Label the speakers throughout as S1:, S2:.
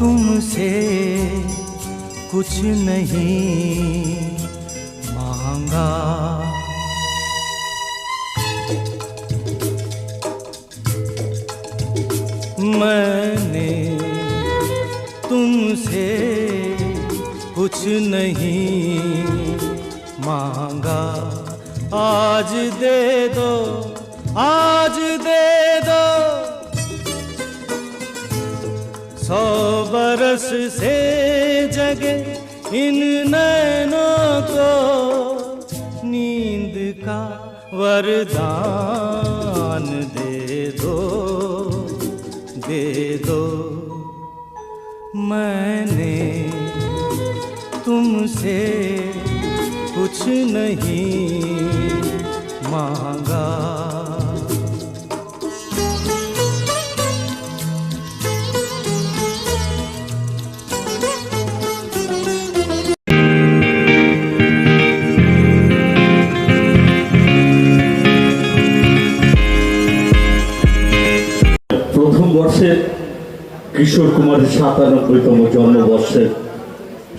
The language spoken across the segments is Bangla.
S1: तुमसे कुछ नहीं मांगा। मैंने तुमसे कुछ नहीं मांगा। आज दे दो, आज दे दो 100 बरस से जगे इन नैनों को नींद का वरदान दे दो, दे दो। मैंने तुमसे कुछ नहीं मांगा।
S2: প্রথম বর্ষে কিশোর কুমারের ৯৭তম জন্মবর্ষে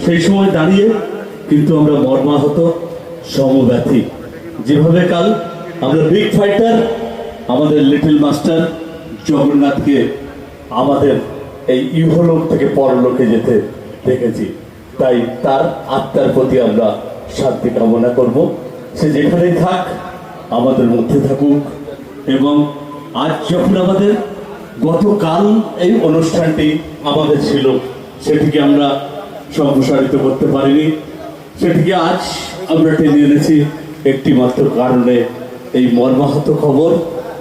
S2: সেই সময় দাঁড়িয়ে কিন্তু আমরা মর্মাহত, সমব্যথী। যেভাবে কাল আমরা বিগ ফাইটার আমাদের লিটল মাস্টার জগন্নাথকে আমাদের এই ইহলোক থেকে পরলোকে যেতে দেখেছি, তাই তার আত্মার প্রতি আমরা শান্তি কামনা করব। সে যেখানেই থাক আমাদের মধ্যে থাকুক। এবং আজ যখন আমাদের গতকাল এই অনুষ্ঠানটি আমাদের ছিল, সেটিকে আমরা সম্প্রসারিত করতে পারিনি, সেটিকে আজ আমরা টেনে এনেছি একটি মাত্র কারণে। এই মর্মাহত খবর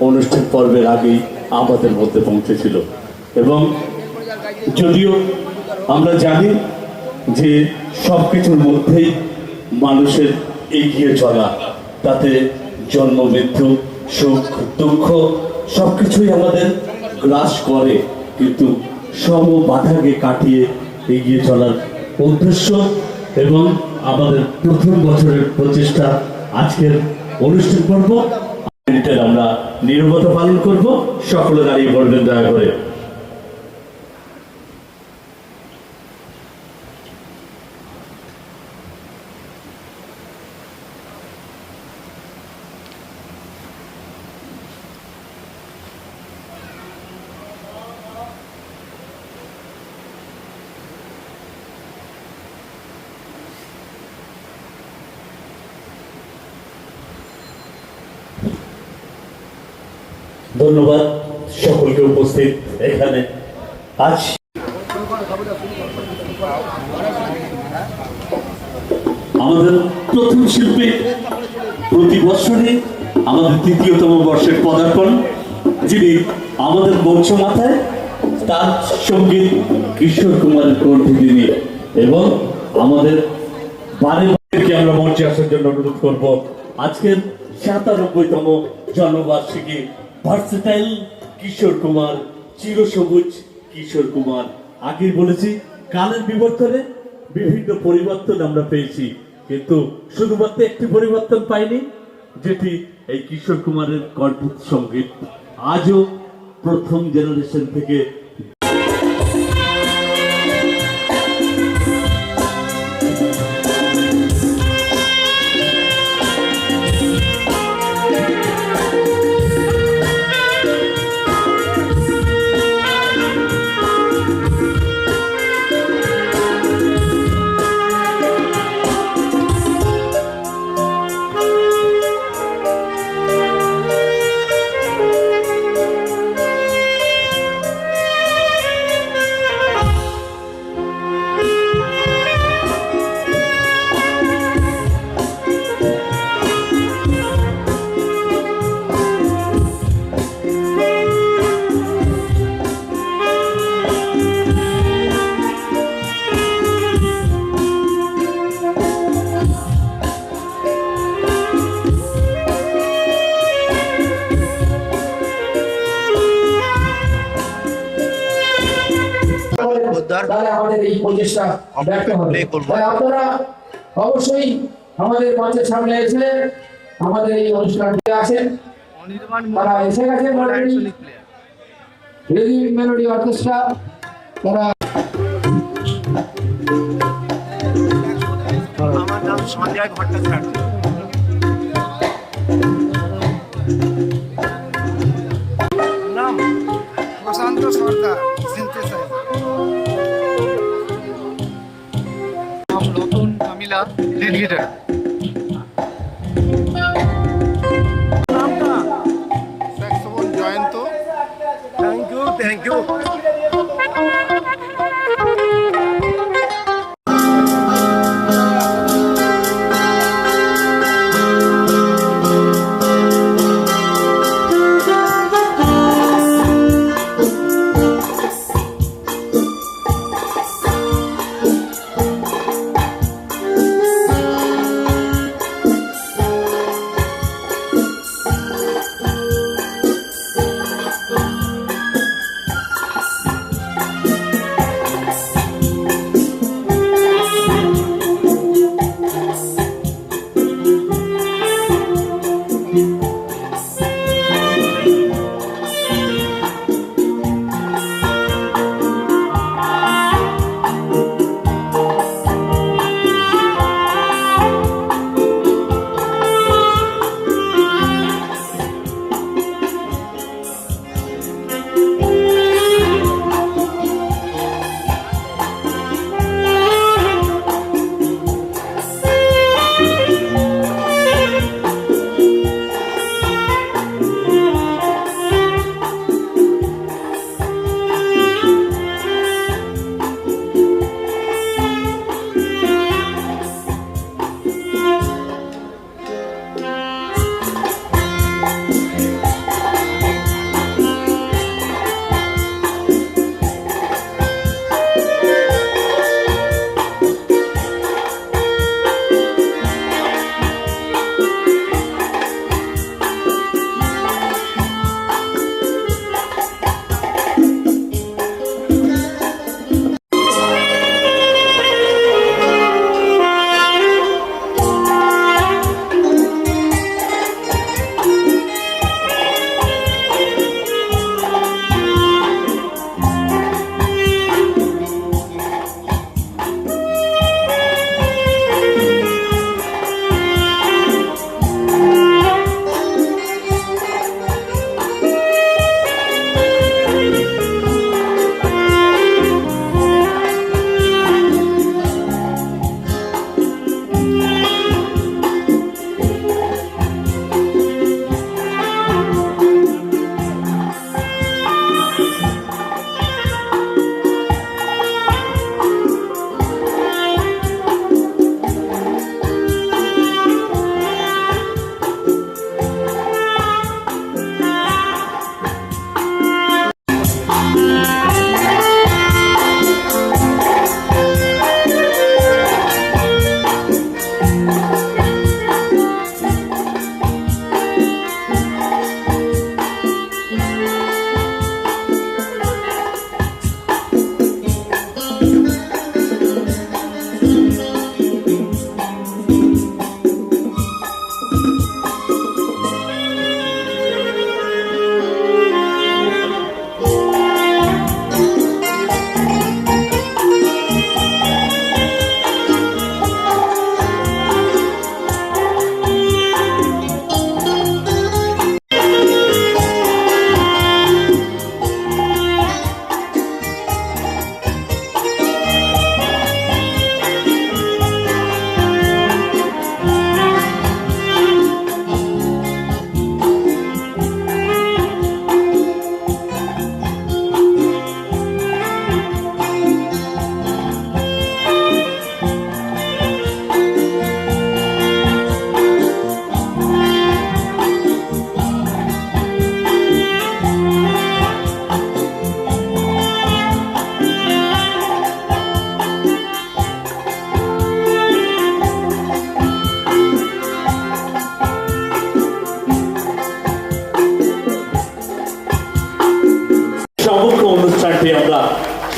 S2: অনুষ্ঠান পর্বের আগেই আমাদের মধ্যে পৌঁছেছিল। এবং যদিও আমরা জানি যে সব কিছুর মধ্যেই মানুষের এগিয়ে চলা, তাতে জন্ম মৃত্যু সুখ দুঃখ সব কিছুই আমাদের গ্রাস করে, কিন্তু সব বাধাকে কাটিয়ে এগিয়ে চলার উদ্দেশ্য এবং আমাদের প্রথম বছরের প্রচেষ্টা আজকের অনুষ্ঠান পর্ব। আমরা নীরবতা পালন করব। সকলে দাঁড়িয়ে পড়বেন দয়া করে। ধন্যবাদ সকলকে উপস্থিত এখানে। আজ আমাদের প্রথম শিল্পী, প্রতি বছরই আমাদের ৩য়তম বর্ষের পদার্পণ, যিনি আমাদের মঞ্চ মাথায় তার সঙ্গীত কিশোর কুমারের কণ্ঠে তিনি, এবং আমাদের বারে বারে আমরা মঞ্চে আসার জন্য অনুরোধ করব। আজকের ৯৭তম জন্মবার্ষিকী ভার্সেটাইল কিশোর কুমার, চিরসবুজ কিশোর কুমার। আগে বলেছি কালের বিবর্তনে বিভিন্ন পরিবর্তন আমরা পেয়েছি, কিন্তু শুধুমাত্র একটি পরিবর্তন পাইনি, যেটি এই কিশোর কুমারের কণ্ঠ সঙ্গীত আজও প্রথম জেনারেশন থেকে
S3: তাহলে আমাদের এই প্রচেষ্টা ব্যর্থ হবে। তাই আপনারা অবশ্যই আমাদের মঞ্চের সামনে এসে আমাদের এই অনুষ্ঠানটি আসেন। তারা এসে গেছেন অলরেডি। রেডি মেলোডি অর্কেস্ট্রা তারা
S4: সঞ্জয় ভট্টাচার্য। নাম
S5: প্রশান্ত সরকার, সিনথেসাইজার।
S4: নাম রতন কামিলা, লিড গিটার। নামটা
S5: saxophone Jayanta.
S4: Thank you, thank you.
S2: সমগ্র অনুষ্ঠানটি আমরা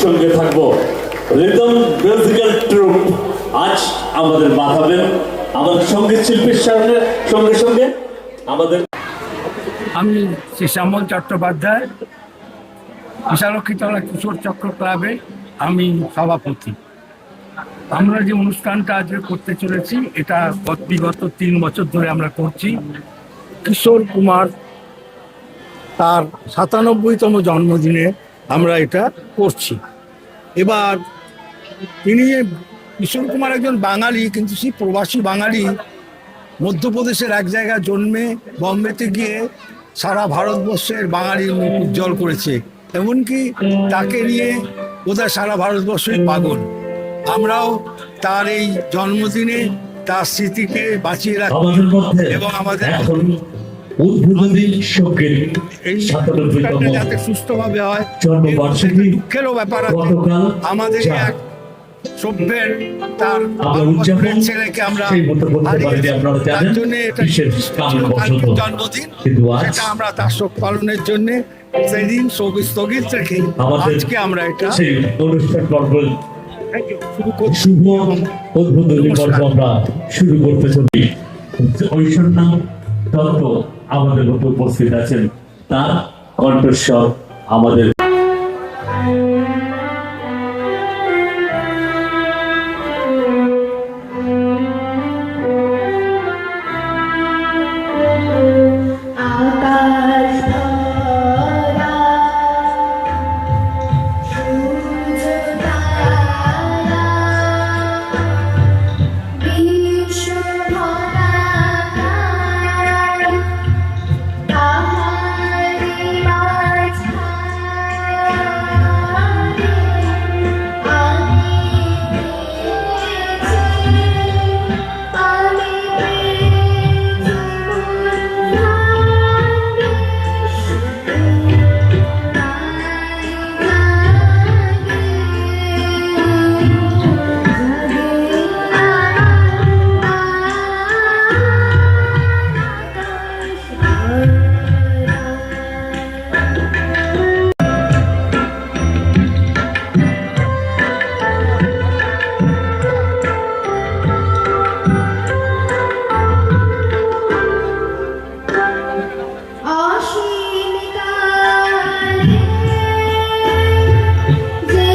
S2: সঙ্গে থাকবো রিদম মিউজিক্যাল ট্রুপ আজ আমাদের মাথাবেন আমাদের সঙ্গীত শিল্পীর সঙ্গে সঙ্গে সঙ্গে আমাদের
S6: আমি শ্রী শ্যামল চট্টোপাধ্যায়, বিশালক্ষীতলা কিশোর চক্র ক্লাবে আমি সভাপতি। আমরা যে অনুষ্ঠানটা আজ করতে চলেছি এটা বিগত 3 বছর ধরে আমরা করছি। কিশোর কুমার তার 97তম জন্মদিনে আমরা এটা করছি। এবার কিশোর কুমার একজন বাঙালি, কিন্তু সেই প্রবাসী বাঙালি মধ্যপ্রদেশের এক জায়গায় জন্মে বম্বেতে গিয়ে সারা ভারতবর্ষের বাঙালির মুখ উজ্জ্বল করেছে। এমনকি তাকে নিয়ে বোধহয় সারা ভারতবর্ষই পাগল। আমরাও তার এই জন্মদিনে তার স্মৃতিকে বাঁচিয়ে রাখি
S2: আমাদের মধ্যে
S6: এবং আমাদের
S2: এখন উদ্বোধনী সঙ্গীত
S6: এই
S2: 97তম
S6: যাতে সুস্থভাবে হয়
S2: জন্মবার্ষিকী
S6: দুঃখেরও ব্যাপার আছে।
S2: গতকাল
S6: আমাদের
S2: যা
S6: এক সভ্যের তার
S2: আমরা উদযাপন
S6: ছেলেকে আমরা
S2: সেই মতো করতে পারিনি, আপনারা
S6: তার
S2: জানেন
S6: জন্য এটা
S2: বিশেষ কারণবশত।
S6: জন্মদিন,
S2: কিন্তু আজ
S6: সেটা আমরা তার শোক পালনের জন্য সেদিন স্থগিত রেখে
S2: আমাদের
S6: আজকে আমরা এটা
S2: সেই অনুষ্ঠান পর্ব
S6: শুরু করছি।
S2: শুভ উদ্বোধনী পর্ব আমরা শুরু করতে চলি। ঐশ্বর্য দত্ত আমাদের মধ্যে উপস্থিত আছেন, তার কণ্ঠস্বর আমাদের
S7: আকাশ ভরা সূর্য তারা বিশ্ব ভরা তাহারি মাঝখানে আমি অসীম কালে যে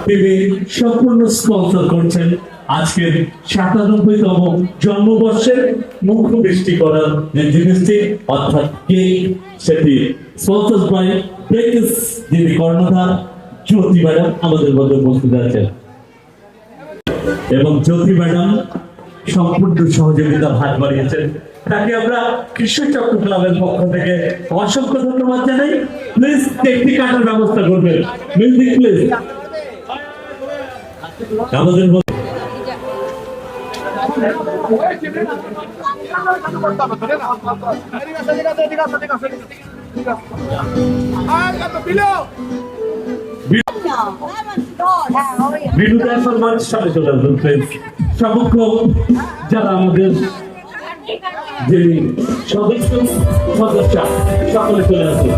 S2: তিনি সম্পূর্ণ স্পন্সর করছেন আজকের 97তম জন্মবর্ষের মুখ্য বৃষ্টি করার যে জিনিসটি অর্থাৎ কেক, সেটি স্পন্সর্ড বাই ব্রেকস, যিনি কর্ণধার জ্যোতি ম্যাডাম আমাদের মধ্যে উপস্থিত আছেন এবং জ্যোতি ম্যাডাম সম্পূর্ণ সহযোগিতার হাত বাড়িয়েছেন। তাকে আমরা কৃষ্ণ চক্র ক্লাবের পক্ষ থেকে অসংখ্য ধন্যবাদ জানাই। প্লিজ কেকটি কাটার ব্যবস্থা করবেন। Music please. আমাদের বিনোদন সম্মান সাথে চলে আসবেন প্লিজ। সমগ্র যারা আমাদের যিনি সদস্য সকলে চলে আসবে।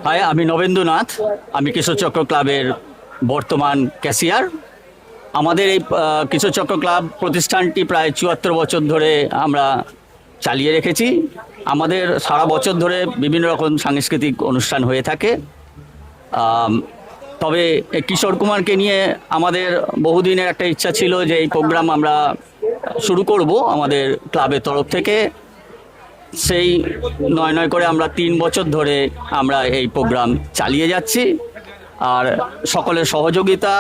S8: হাই, আমি নবেন্দুনাথ। আমি কিশোর চক্র ক্লাবের বর্তমান ক্যাশিয়ার। আমাদের এই কিশোর চক্র ক্লাব প্রতিষ্ঠানটি প্রায় 74 বছর ধরে আমরা চালিয়ে রেখেছি। আমাদের সারা বছর ধরে বিভিন্ন রকম সাংস্কৃতিক অনুষ্ঠান হয়ে থাকে। তবে কিশোর কুমারকে নিয়ে আমাদের বহুদিনের একটা ইচ্ছা ছিল যে এই প্রোগ্রাম আমরা শুরু করব আমাদের ক্লাবের তরফ থেকে। সেই নয় করে আমরা 3 বছর ধরে আমরা এই প্রোগ্রাম চালিয়ে যাচ্ছি। আর সকলের সহযোগিতা,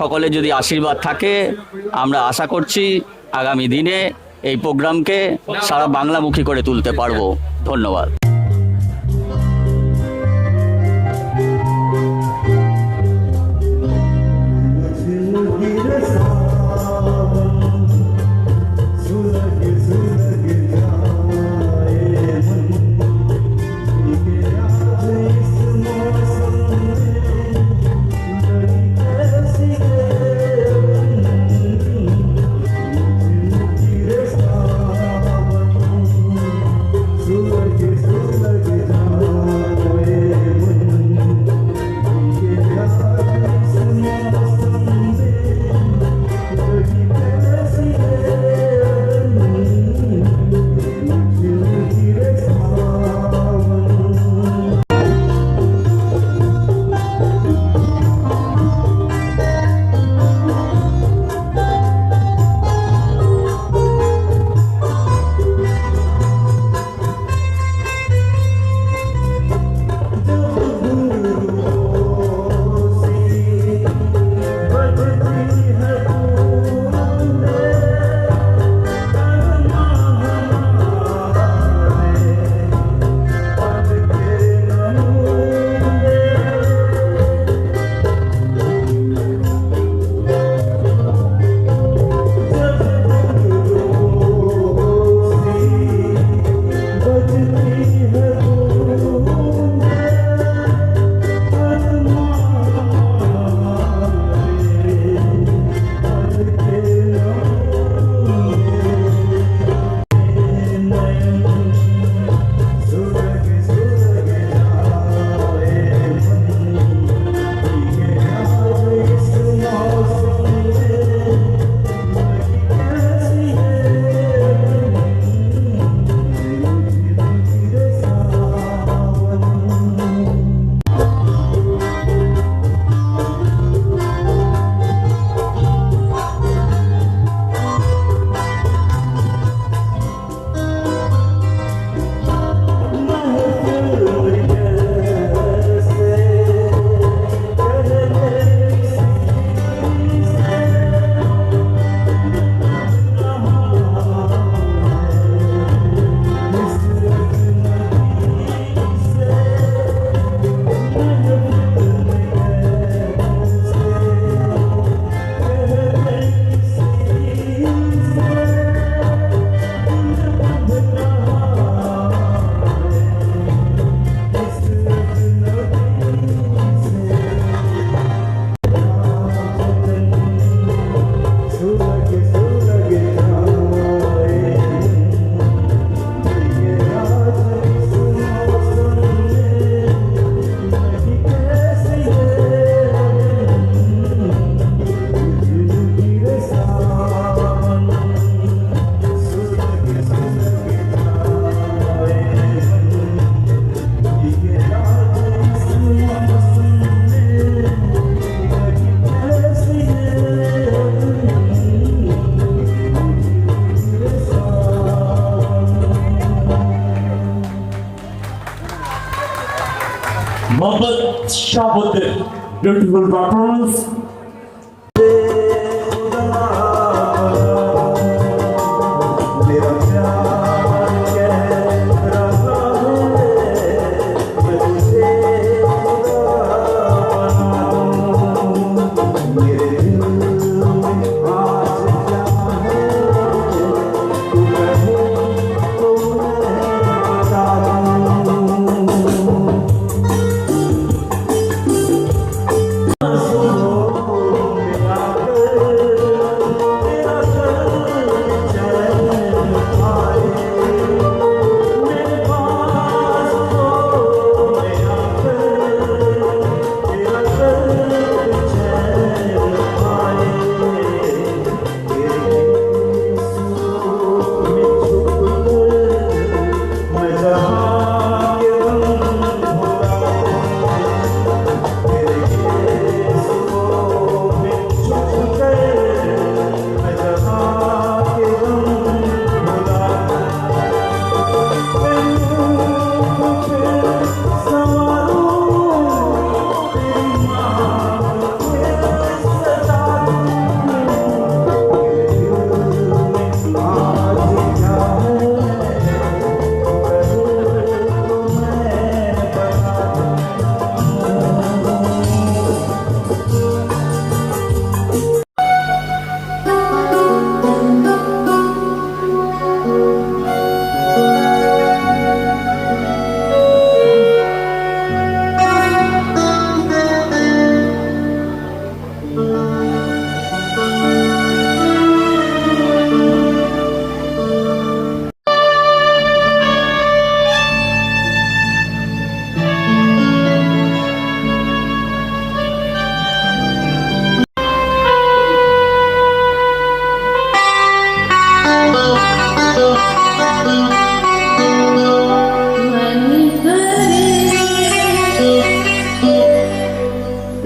S8: সকলের যদি আশীর্বাদ থাকে, আমরা আশা করছি আগামী দিনে এই প্রোগ্রামকে সারা বাংলামুখী করে তুলতে পারবো। ধন্যবাদ।
S1: Yes.
S2: Mohammed Shabuddin, beautiful performance.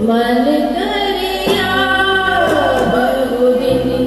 S7: मन कर याद वो दिन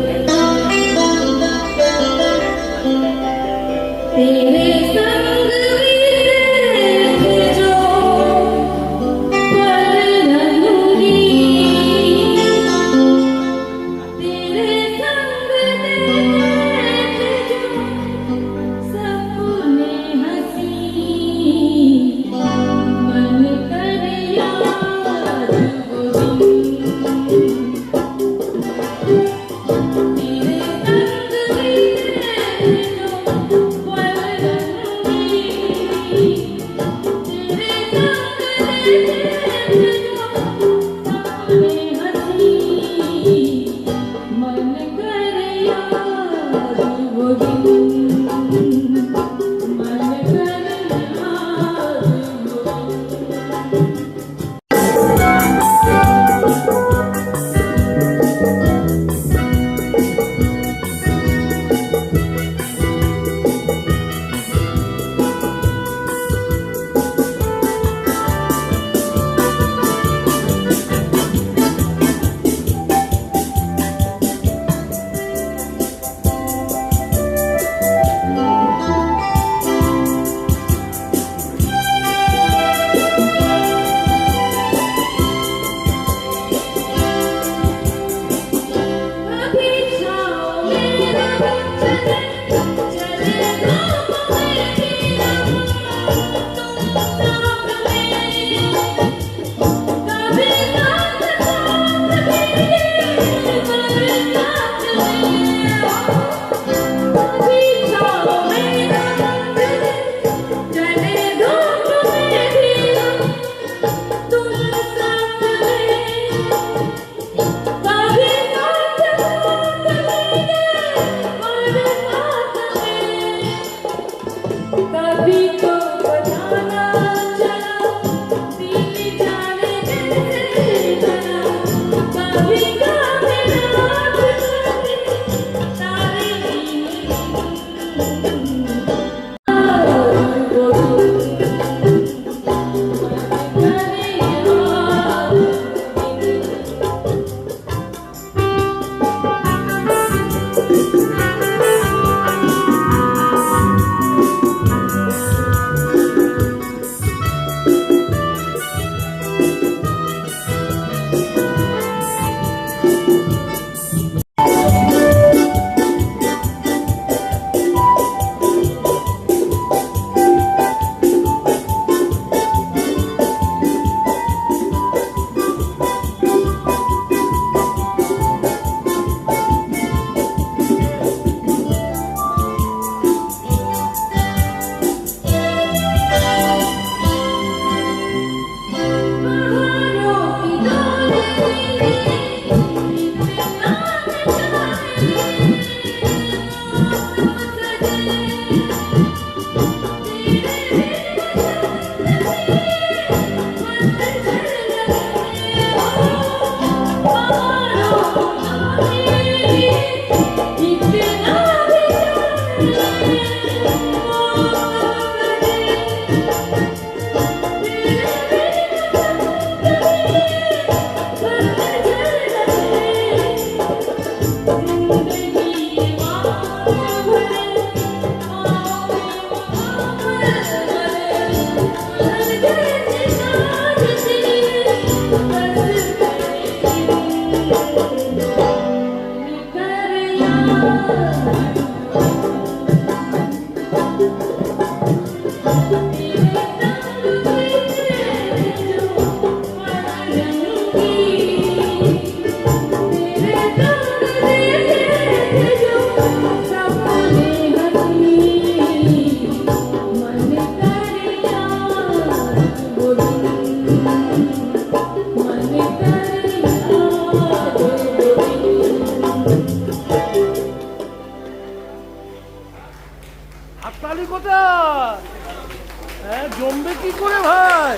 S4: হাততালি কোথায়? হ্যাঁ, জমবে কি করে ভাই?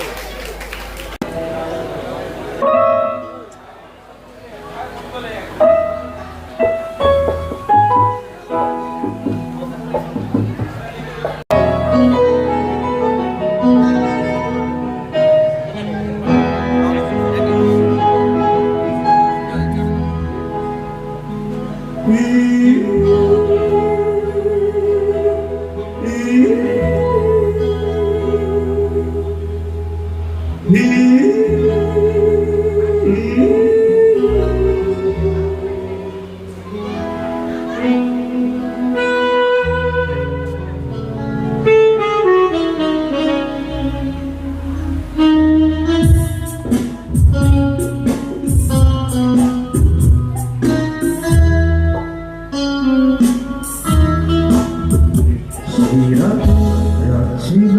S1: ছিল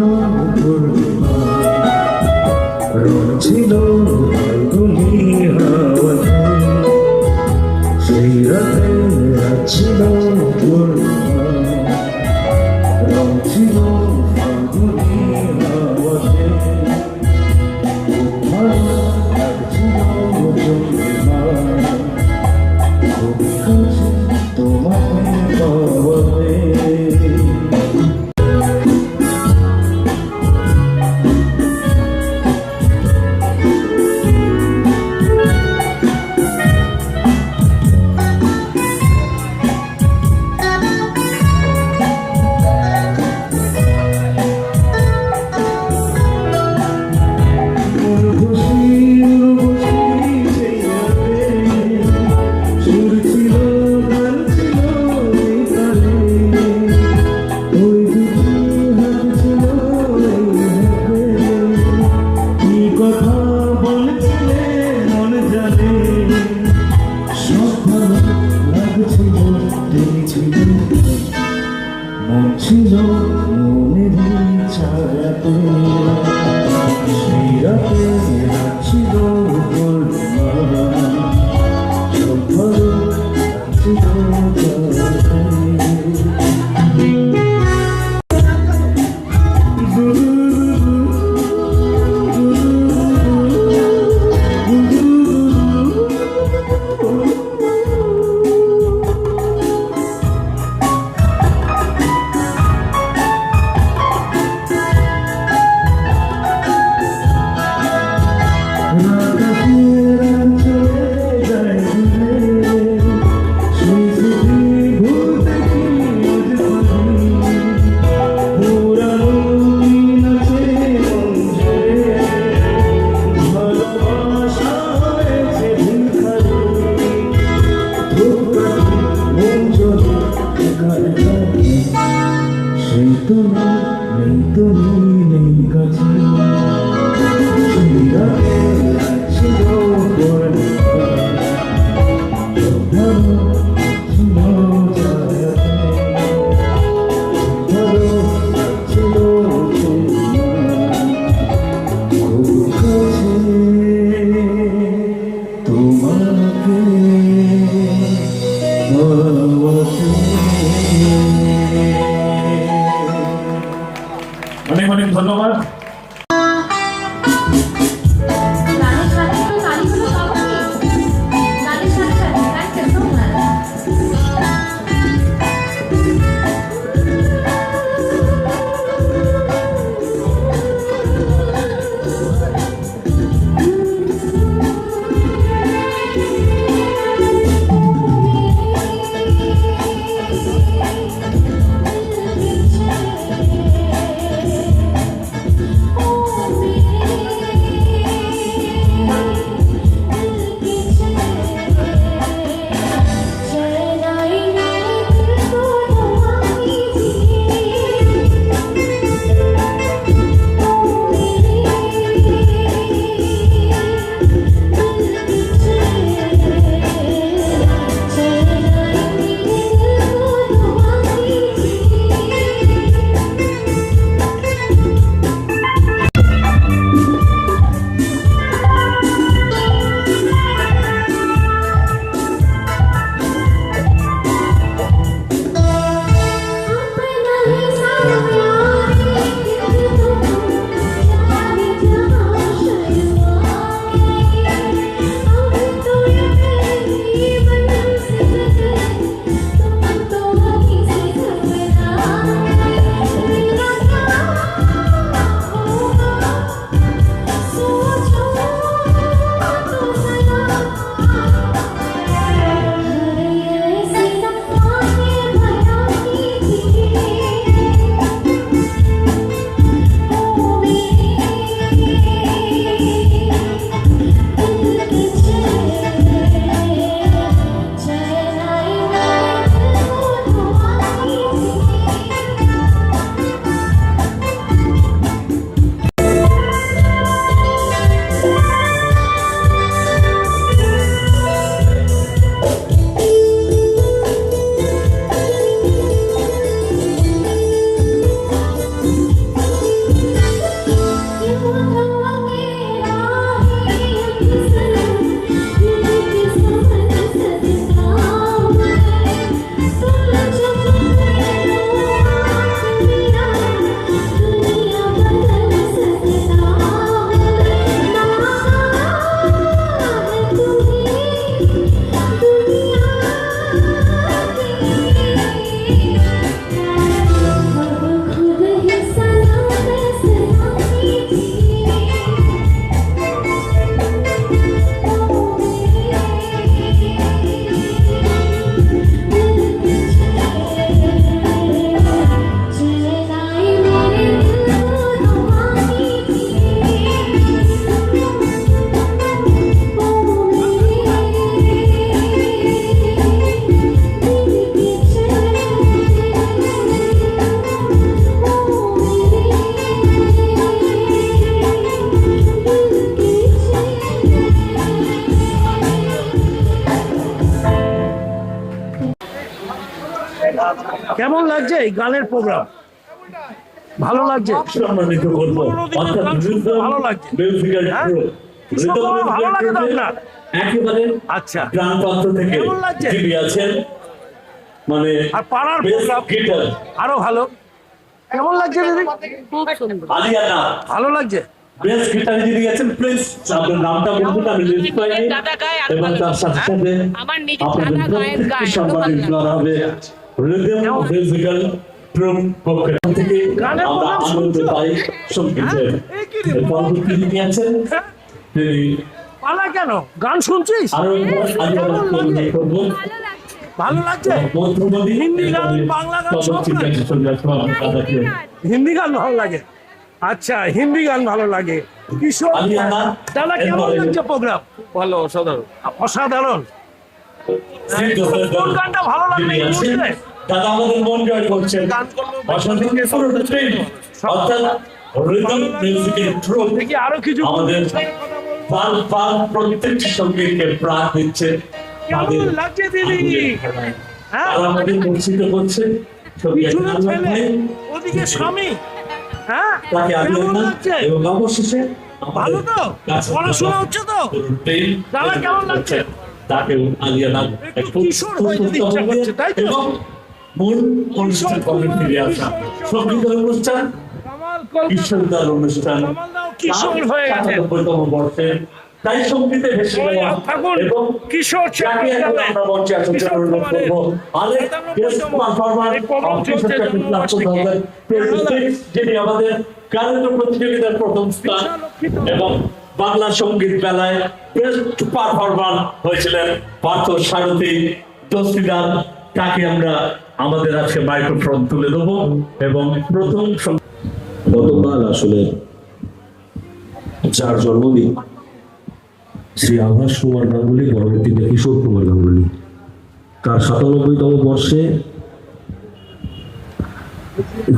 S1: পূর্ণিমা, রং ছিল ফাল্গুনি হাওয়াতে, সেই রাতে রাত ছিল পূর্ণিমা, রং ছিল ফাল্গুনি হাওয়াতে, খুব ভালো লাগছিল চন্দ্রিমা, খুব কাছে তোমাকে পাওয়াতে।
S4: কেমন লাগছে এই গানের প্রোগ্রাম? ভালো লাগছে?
S2: সম্মানিত করবো অর্থাৎ
S4: ভালো লাগছে?
S2: মিউজিক্যাল
S4: হ্যাঁ?
S2: গ্রুপ
S4: কিশোর কুমার ভালো লাগে তো আপনার?
S2: একেবারে
S4: আচ্ছা।
S2: গ্রাম প্রান্ত থেকে
S4: কেমন লাগছে?
S2: যিনি আছেন মানে
S4: আর পাড়ার
S2: বেস্ট
S4: প্রোগ্রাম
S2: গিটার
S4: আরো ভালো। কেমন লাগছে দিদি?
S2: আলিয়ানা
S4: ভালো লাগছে?
S2: বেস্ট গিটার যিনি আছেন প্লিজ আপনার নামটা বলুন, আমি লিস্ট পাইনি এবং তার সাথে সাথে
S9: আমার নিজের
S2: আপনাদের
S9: দাদা গায়ের
S2: প্রত্যেককে
S9: গায়ে
S2: সম্মানিত করা হবে রিদম মিউজিক্যাল গ্রুপ পক্ষ থেকে।
S4: গানের
S2: আমরা
S4: প্রোগ্রাম
S2: আনন্দ
S4: শুনছো?
S2: পাই সঙ্গীতের
S4: এই কি রে?
S2: পরবর্তী যিনি আছেন তিনি
S4: পালা কেন? গান শুনছিস?
S2: আরো আলিয়ানা করবো
S4: ভালো লাগছে? হিন্দি গান, বাংলা গান সব লাগে? হিন্দি গান ভালো লাগে? আচ্ছা, হিন্দি গান ভালো লাগে। কিশোর দাদা কেমন লাগছে প্রোগ্রাম?
S1: ভালো, অসাধারণ।
S4: অসাধারণ। কোন গানটা ভালো লাগলো এই মুহূর্তে?
S2: দাদা আমাদের মন জয় করছেন অর্থাৎ রিদম মিউজিকের গ্রুপ
S4: দেখি আরো কিছু
S2: আমাদের প্রত্যেকটি সঙ্গীতকে প্রাণ দিচ্ছে।
S4: কেমন লাগছে দিদি? হ্যাঁ,
S2: তারা আমাদের মূর্ছিত করছে
S4: পিছনে ছেলে, ওদিকে স্বামী। হ্যাঁ,
S2: তাকে
S4: কেমন
S2: আলিয়ানা
S4: লাগছে?
S2: এবং অবশেষে
S4: ভালো তো? পড়াশোনা হচ্ছে তো? দাদা কেমন লাগছে?
S2: তাকেও আলিয়ানা
S4: একটু কিশোর হয়ে যেতে ইচ্ছা করছে, তাই তো?
S2: এবং মূল অনুষ্ঠান কবে ফিরে আসা সঙ্গীতের অনুষ্ঠান
S4: কামাল কলকাতা।
S2: কিশোরদার অনুষ্ঠান
S4: কামাল দাও কিশোর হয়ে গেছে।
S2: ৯৭তম বর্ষে তাই সঙ্গীতে ভেসে যাওয়া
S4: ঠাকুর
S2: এবং
S4: কিশোর
S2: যাকে এখন আমরা মঞ্চে আসার অনুরোধ করবো আরেক গেস্ট পারফর্মার যিনি আমাদের গানের প্রতিযোগিতার প্রথম স্থান এবং বাংলা সঙ্গীত মেলায় বেস্ট পারফর্মার হয়েছিলেন পার্থ সারথী দস্তিদার। তাকে আমরা আমাদের আজকে মাইক্রোফোন তুলে দেবো এবং প্রথম
S1: গতকাল আসলে যার জন্মদিন শ্রী আভাস কুমার গাঙ্গুলি, পরবর্তীতে কিশোর কুমার গাঙ্গুলি, তার ৯৭তম বর্ষে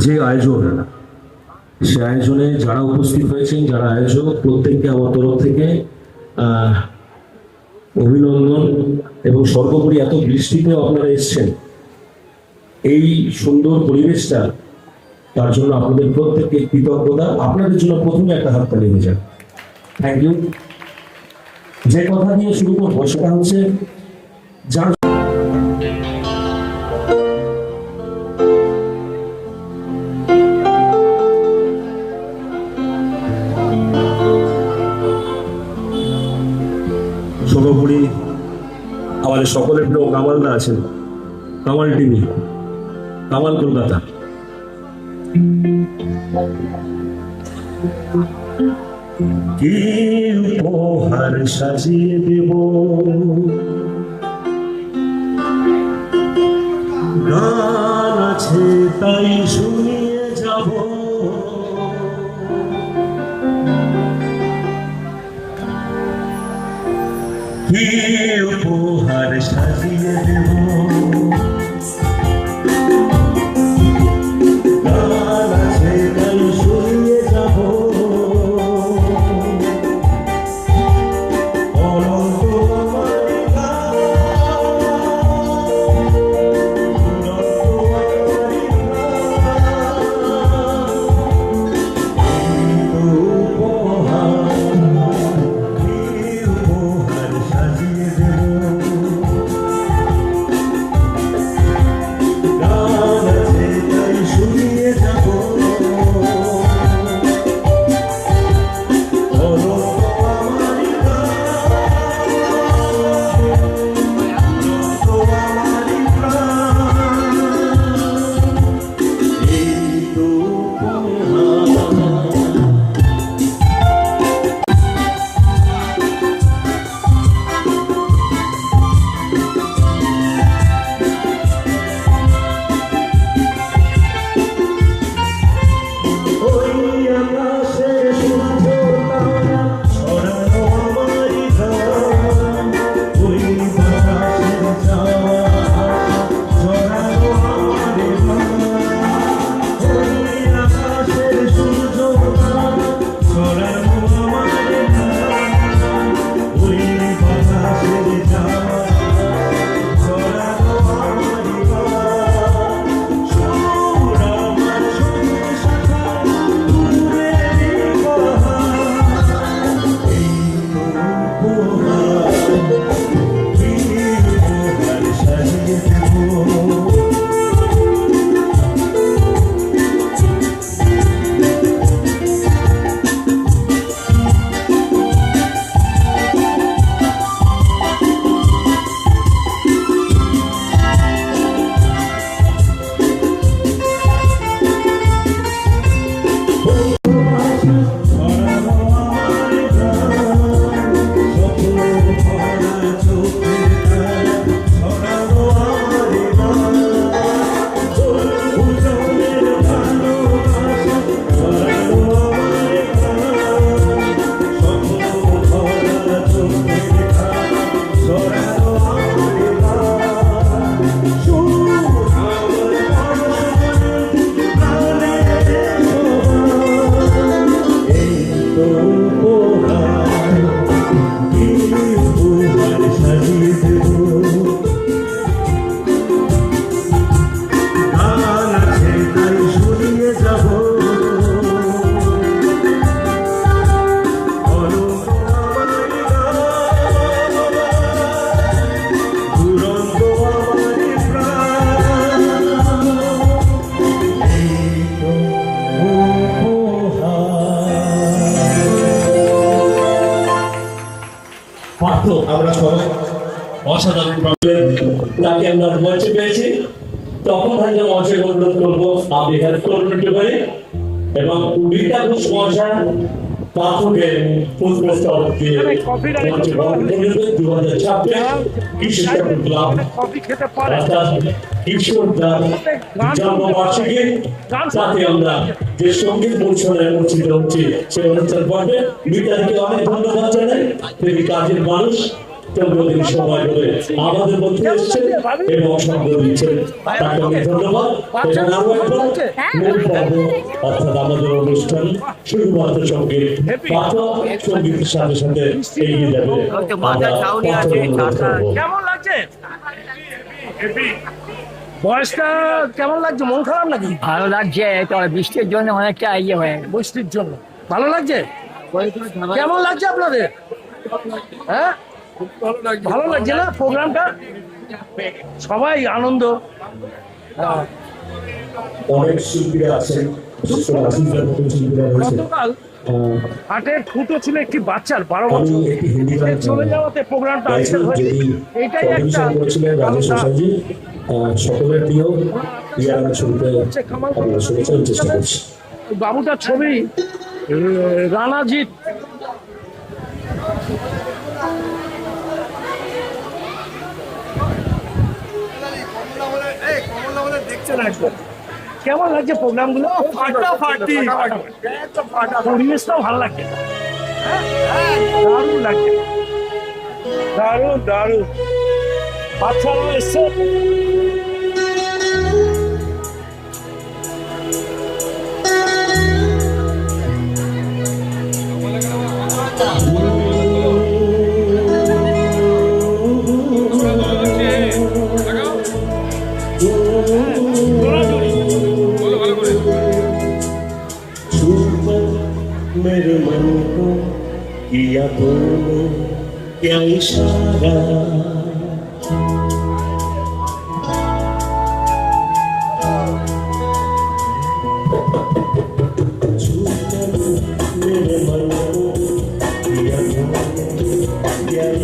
S1: যে আয়োজন, সে আয়োজনে যারা উপস্থিত হয়েছেন, যারা আয়োজক, প্রত্যেককে আমার তরফ থেকে অভিনন্দন। এবং সর্বোপরি এত বৃষ্টিতেও আপনারা এসছেন, এই সুন্দর পরিবেশটা, তার জন্য আপনাদের প্রত্যেককে কৃতজ্ঞতা। আপনাদের জন্য প্রথমে একটা হাততালি হয়ে যাক। Thank you. যে কথা দিয়ে শুরু করবো সেটা হচ্ছে যার সর্বোপরি আমাদের সকলের প্রিয় কামালদা আছেন, কামাল টিভি, কামাল কলকাতা। কি উপহার সাজিয়ে দেব, গান আছে তাই শুনিয়ে যাব, কি উপহার সাজিয়ে দেব, গান আছে তাই শুনিয়ে যাব,
S2: পার্থ
S1: আমরা সবাই
S2: অসাধারণ
S1: তাকে আমরা মঞ্চে পেয়েছি, তখন হয়তো মঞ্চের অনুরোধ করবো আপনি হেল্প করবেন একটু করে, এবং বিদ্যা ঘোষ মহাশয় পাঠকের পুষ্পস্তবক দিয়ে মঞ্চে বরণ করে দেবেন 2026 কিশোর ক্লাব
S4: কফি খেতে পারে।
S1: অর্থাৎ কিশোর ক্লাব জন্মবার্ষিকী। তাতে আমরা যে সঙ্গীত পরিষদে অনুষ্ঠিত হচ্ছে সেই অনুষ্ঠান পর্বে বিদ্যাকে অনেক ধন্যবাদ জানাই। তিনি কাজের মানুষ, চন্দ্রদিন সময় করে আমাদের মধ্যে এসেছেন এবং সঙ্গ দিচ্ছেন, তাকে অনেক ধন্যবাদ। এবং আরো একবার মূল পর্ব অর্থাৎ আমাদের অনুষ্ঠান শুধুমাত্র সঙ্গীত পাঠক সঙ্গীতের সাথে সাথে এগিয়ে যাবে। আমরা পাঠক অনুরোধ করবো।
S4: কেমন লাগছে? বয়সটা কেমন লাগছে? মন খারাপ নাকি?
S9: ভালো লাগছে, তবে বৃষ্টির জন্য অনেকটা ইয়ে হয়ে
S4: বৃষ্টির জন্য ভালো লাগছে? কেমন লাগছে আপনাদের? হ্যাঁ, ভালো লাগছে না প্রোগ্রামটা? সবাই আনন্দ।
S1: অনেক শিল্পীরা আছেন, বিশেষ করে আসিফের মতো শিল্পীরা রয়েছেন।
S4: গতকাল হাটের ফুটো ছিল একটি বাচ্চার 12
S1: আমি
S4: বছর,
S1: একটি হিন্দি গান
S4: চলে যাওয়াতে প্রোগ্রামটা আজকে হয়েছে। এটাই একটা
S1: পরিবেশন করেছিলেন রাজেশ হোসেনজি। সকলের প্রিয় ইয়ার ছবিতে আপনারা শুনেছেন, চেষ্টা করছি।
S4: বাবুটার ছবি রানাজিৎ। কেমন লাগছে প্রোগ্রাম গুলো? পরিবেশটাও ভালো লাগছে, দারুণ লাগছে, দারুণ দারুণ। বাচ্চারা এসছে,
S1: मेरे मन को किया तूने क्या इशारा, मेरे मन को किया तूने क्या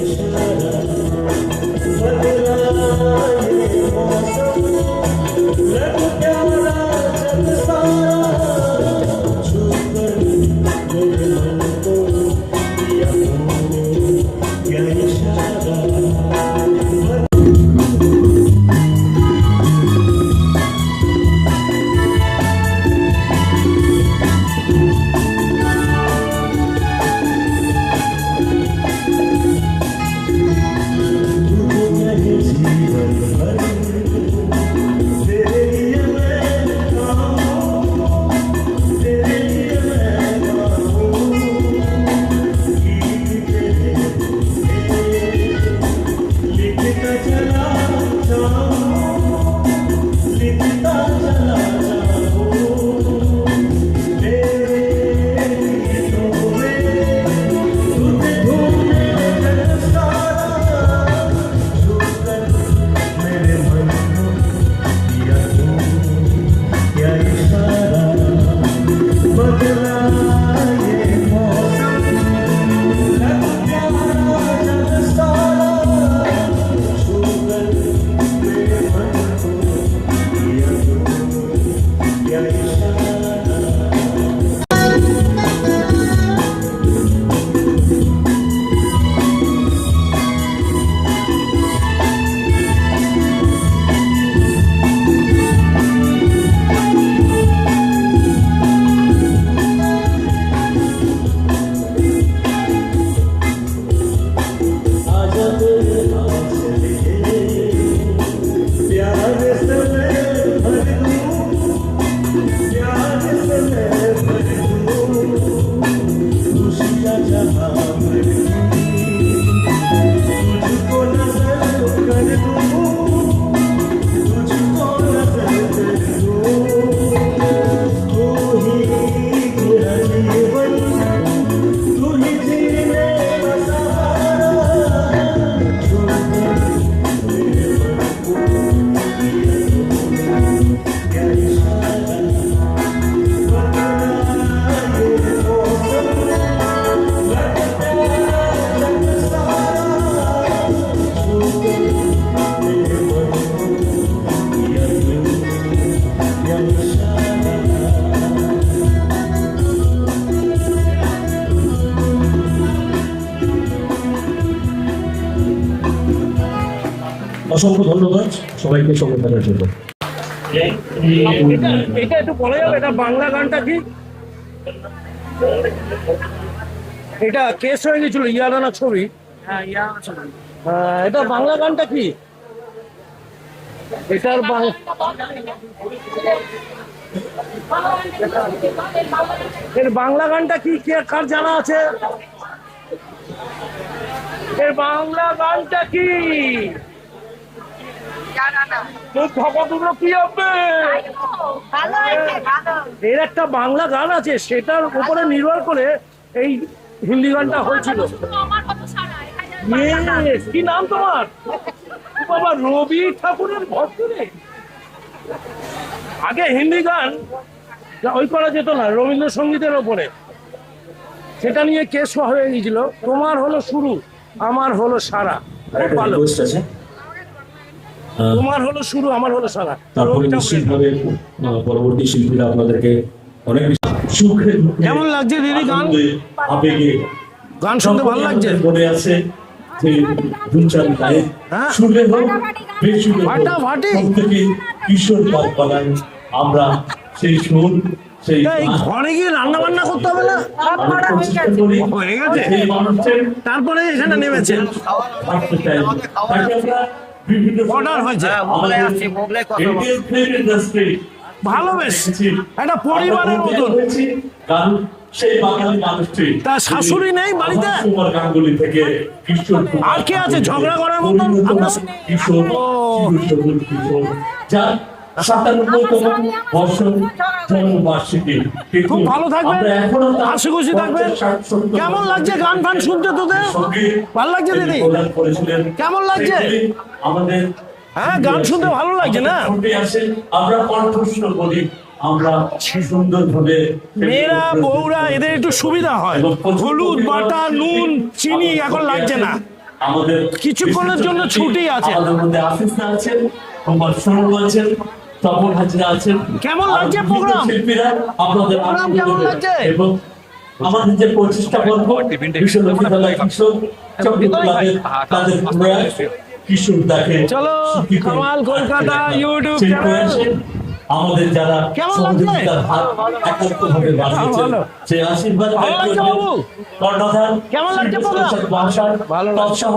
S1: इशारा, बदला ये मौसम लग प्यारा जग सारा, मेरे मन को किया तूने क्या इशारा। অসংখ্য ধন্যবাদ সবাইকে সঙ্গে থাকার জন্য।
S4: এটা একটু বলা যাবে, এটা বাংলা গানটা কি? এটা কেস হয়ে গেছিল ইয়ারানা ছবি। এটা বাংলা গানটা কি? এটার এর বাংলা গানটা কি? কে কার জানা আছে? এর বাংলা গানটা কি? কি হবে? এর একটা বাংলা গান আছে, সেটার উপরে নির্ভর করে এই হিন্দি গানটা হয়েছিল। Yes, কি নাম তোমার? বাবা রবি ঠাকুরের ভক্ত রে। আগে হিন্দি গান ওই করা যেত না, রবীন্দ্রসঙ্গীতের ওপরে, সেটা নিয়ে কেস হয়ে গিয়েছিল। তোমার হলো শুরু, আমার হলো সারা। খুব ভালো।
S1: রিকোয়েস্ট আছে,
S4: তোমার হলো শুরু, আমার হলো সারা।
S1: তারপরে নিশ্চিতভাবে পরবর্তী শিল্পীরা আপনাদেরকে অনেক সুখে
S4: কেমন লাগছে দিদি গান?
S1: আবেগে
S4: গান শুনতে ভালো লাগছে?
S1: মনে আছে যে দুচার গায়ে
S4: হ্যাঁ।
S1: শুনলে হোক বেশুনে হোক,
S4: ফাটাফাটি।
S1: প্রত্যেকে কিশোর পাত বানায়। আমরা সেই সুর সেই
S4: এই
S1: গান,
S4: ঘরে গিয়ে রান্না বান্না করতে হবে না?
S1: আমরা প্রচেষ্টা করি
S4: হয়ে গেছে।
S1: সেই মানুষের
S4: তারপরে এখানে নেমেছে,
S1: থাকতে চাই। তাকে আমরা বিভিন্ন
S4: অর্ডার হয়েছে।
S1: আমাদের ইন্ডিয়ান ফিল্ম ইন্ডাস্ট্রি
S4: ভালোবেসে একটা পরিবারের মতন।
S1: কারণ সেই বাঙালি মানুষটি
S4: তার শাশুড়ি নেই বাড়িতে?
S1: কুমার গাঙ্গুলি থেকে কিশোর কুমার,
S4: আর কে আছে ঝগড়া করার মতন?
S1: কিশোর
S4: ও।
S1: কিশোর যা 97তম বর্ষ জন্মবার্ষিকী। কিন্তু
S4: খুব ভালো থাকবেন,
S1: আমরা এখনো তার
S4: হাসি খুশি থাকবেন।
S1: 50-60
S4: কেমন লাগছে গান ফান শুনতে তোদের?
S1: সঙ্গীত
S4: ভালো লাগছে দিদি?
S1: প্রদান করেছিলেন।
S4: কেমন লাগছে?
S1: সেগুলি আমাদের
S4: হ্যাঁ, গান শুনতে ভালো লাগছে না?
S1: ছুটে আসে, আমরা কণ্ঠস্বর করি, আমরা সুন্দর ভাবে
S4: মেয়েরা বউরা এদের একটু সুবিধা হয়, হলুদ বাটা নুন চিনি এখন লাগছে না।
S1: আমাদের
S4: কিছুক্ষণের জন্য ছুটি আছে।
S1: আমাদের মধ্যে আফিসা আছেন, কুমার সরু আছেন, তপন হাজরা আছেন।
S4: কেমন লাগছে
S1: আর
S4: প্রোগ্রাম?
S1: শিল্পীরা আপনাদের
S4: প্রোগ্রাম
S1: আনন্দ
S4: কেমন
S1: দেবে।
S4: লাগছে?
S1: এবং আমাদের যে প্রচেষ্টা করব বিশ্বলক্ষ্মী মেলায় কিশোর চক্র ক্লাবের তাদের প্রয়াস কিশোর দেখে
S4: চলো,
S1: শিক্ষিত
S4: কামাল কলকাতা ইউটিউব
S1: সেই
S4: চ্যানেল।
S1: প্রয়াসে আমাদের যারা
S4: কেমন লাগছে?
S1: সহযোগিতার হাত একাত্মভাবে বাড়িয়েছেন,
S4: ভালো।
S1: সেই আশীর্বাদ
S4: ভালো লাগছে বাবু?
S1: কর্ণধার
S4: কেমন লাগছে প্রোগ্রাম? ভালো লাগছে।
S1: তৎসহ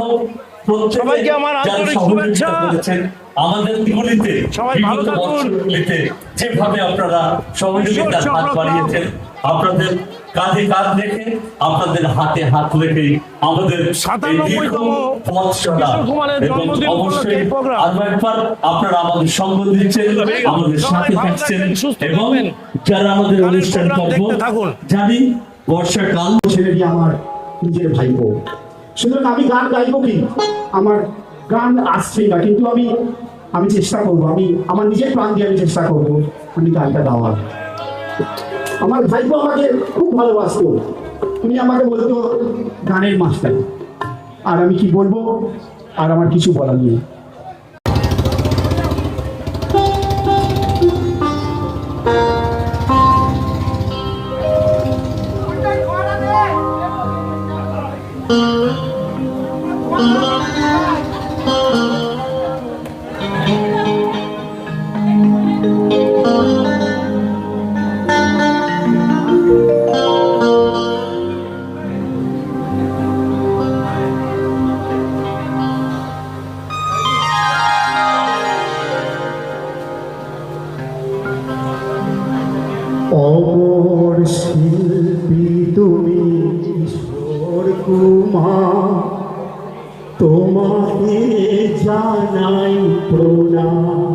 S1: প্রত্যেকে
S4: সবাইকে আমার
S1: যারা
S4: আন্তরিক
S1: সহযোগিতা
S4: শুভেচ্ছা।
S1: করেছেন, আমাদের দিগুলিতে
S4: সবাই ভালো
S1: বিগত
S4: থাকুন।
S1: বছরগুলিতে যেভাবে আপনারা সহযোগিতার
S4: ঈশ্বর
S1: হাত
S4: চক্র
S1: বাড়িয়েছেন, আপনাদের কাঁধে কাঁধ রেখে, আপনাদের হাতে হাত রেখে আমাদের এই
S4: 97তম
S1: দীর্ঘ পথ চলা
S4: কিশোর কুমারের
S1: এবং
S4: জন্মদিন উপলক্ষে
S1: অবশ্যই
S4: এই প্রোগ্রাম।
S1: আরো একবার আপনারা আমাদের সঙ্গ দিচ্ছেন, আমাদের
S4: সবাই
S1: সাথে
S4: ভালো
S1: থাকছেন
S4: থাকবেন, সুস্থ
S1: এবং
S4: থাকবেন।
S1: যারা আমাদের
S4: গানের
S1: অনুষ্ঠান
S4: প্রোগ্রাম
S1: করবো
S4: দেখতে থাকুন।
S1: জানি বর্ষাকাল
S10: ছেলেটি আমার নিজের ভাইপো, সুতরাং আমি গান গাইবো কি, আমার গান আসছেই না, কিন্তু আমি চেষ্টা করবো, আমি আমার নিজের প্রাণ দিয়ে আমি চেষ্টা করবো আমি গানটা গাওয়ার। আমার ভাইপো আমাকে খুব ভালোবাসতো, উনি আমাকে বলতো গানের মাস্টার, আর আমি কি বলবো, আর আমার কিছু বলার নেই। অমর শিল্পী তুমি কিশোর কুমার, তোমাকে জানাই প্রণাম।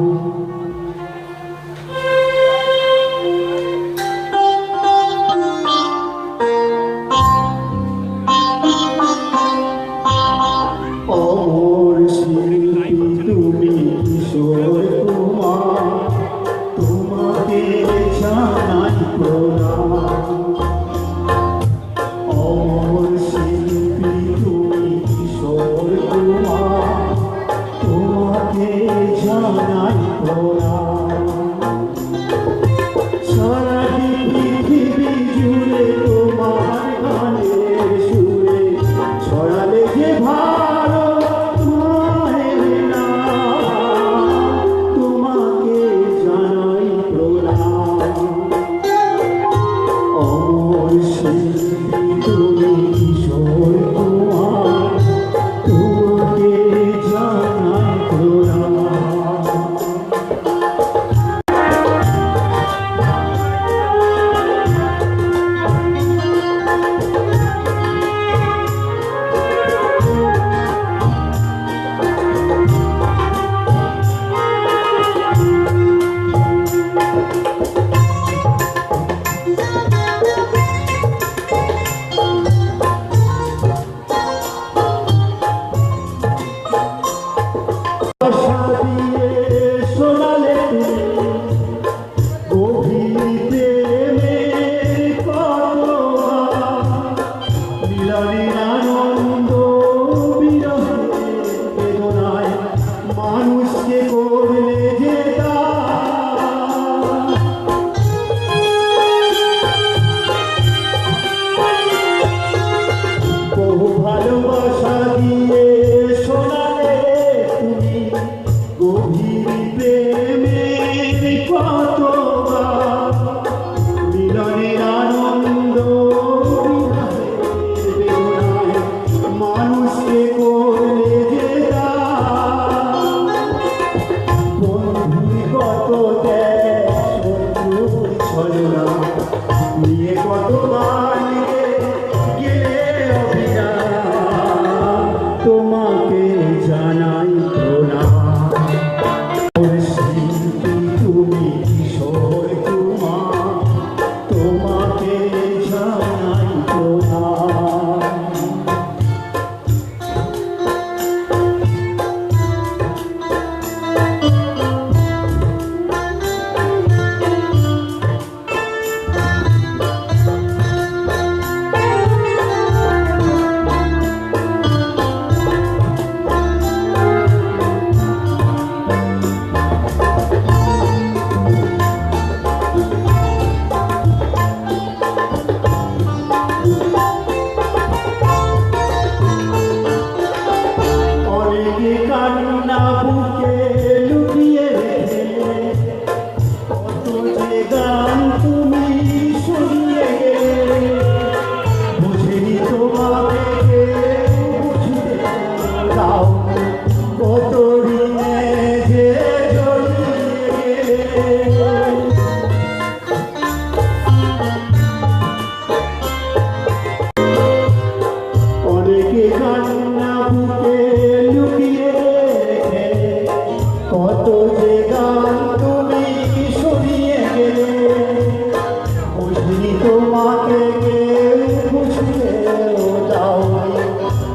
S10: অমর শিল্পী তুমি কিশোর কুমার, তোমাকে জানাই প্রণাম। অমর শিল্পী তুমি কিশোর কুমার, তোমাকে জানাই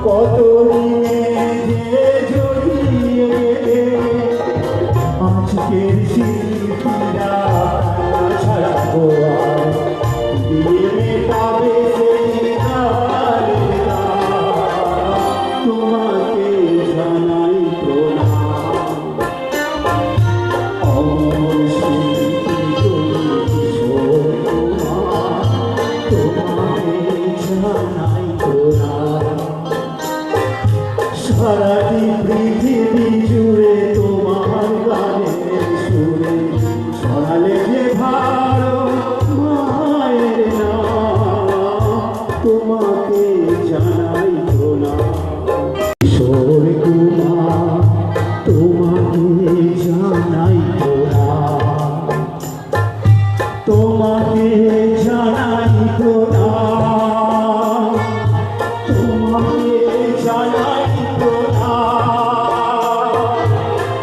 S10: কত দিনে যে জড়িয়ে আজকের শিল্পীরা ছাড়াবো আর দিয়ে মেটাবে সেই গানের গান। তোমাকে জানাই প্রণাম অমর শিল্পী তুমি কিশোর কুমার, তোমাকে জানাই প্রণাম। সারাটি পৃথিবী জুড়ে তোমার গানের সুরে ছড়ালে যে ভারত মায়ের নাম, তোমাকে জানাই প্রণাম কিশোর কুমার, তোমাকে জানাই প্রণাম, তোমাকে জানাই প্রণাম, তোমাকে জানাই প্রণাম,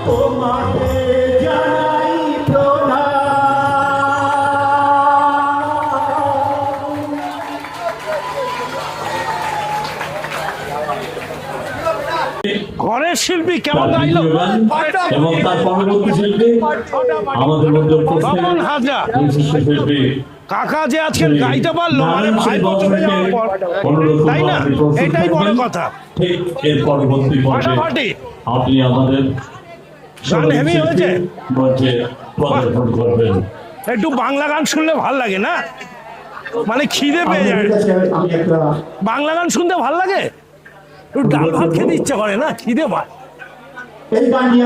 S10: তোমাকে জানাই প্রণাম।
S4: ঘরের শিল্পী কেমন
S2: তার
S4: গাইলো?
S2: দ্বিতীয় গান এবং তার পরবর্তী শিল্পী আমাদের মধ্যে
S4: বামন হাজরা
S2: বিশিষ্ট শিল্পী
S4: কাকা যে আজকে গাইতে পারলো মানে ভাইপো চলে যাওয়ার পর, তাই না? এটাই বড় কথা।
S2: ঠিক এর পরবর্তী পর্বে
S4: ফাটাফাটি
S2: আপনি আমাদের
S4: গান হেভি হয়েছে।
S2: মঞ্চে প্রদর্শন করবেন।
S4: একটু বাংলা গান শুনলে ভাল লাগে না, মানে খিদে পেয়ে যায়।
S10: আপনাদের কাছে আমি একটা
S4: বাংলা গান শুনতে ভাল লাগে, একটু ডাল ভাত খেতে ইচ্ছা করে না, খিদে পায়।
S10: এই গান নিয়ে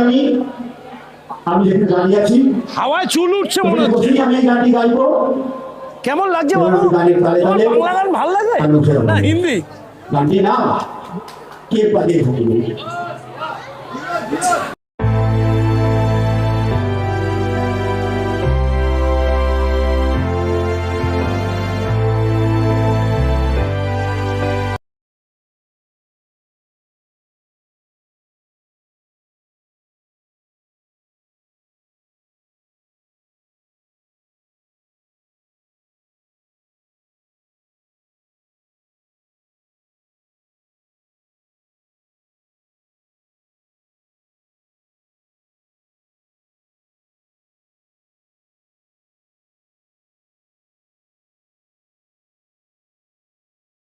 S10: আমি যেখানে দাঁড়িয়ে আছি
S4: হাওয়ায় চুল উঠছে মনে হচ্ছে।
S10: বসেই আমি এই গানটি গাইবো।
S4: কেমন লাগছে বাবু?
S10: গানের তালে
S4: তোমার
S10: তালে
S4: বাংলা গান ভাল লাগে
S10: আর মুখের
S4: না
S10: গান।
S4: হিন্দি?
S10: গানটি নাম কে পাগে ভুলিয়ে।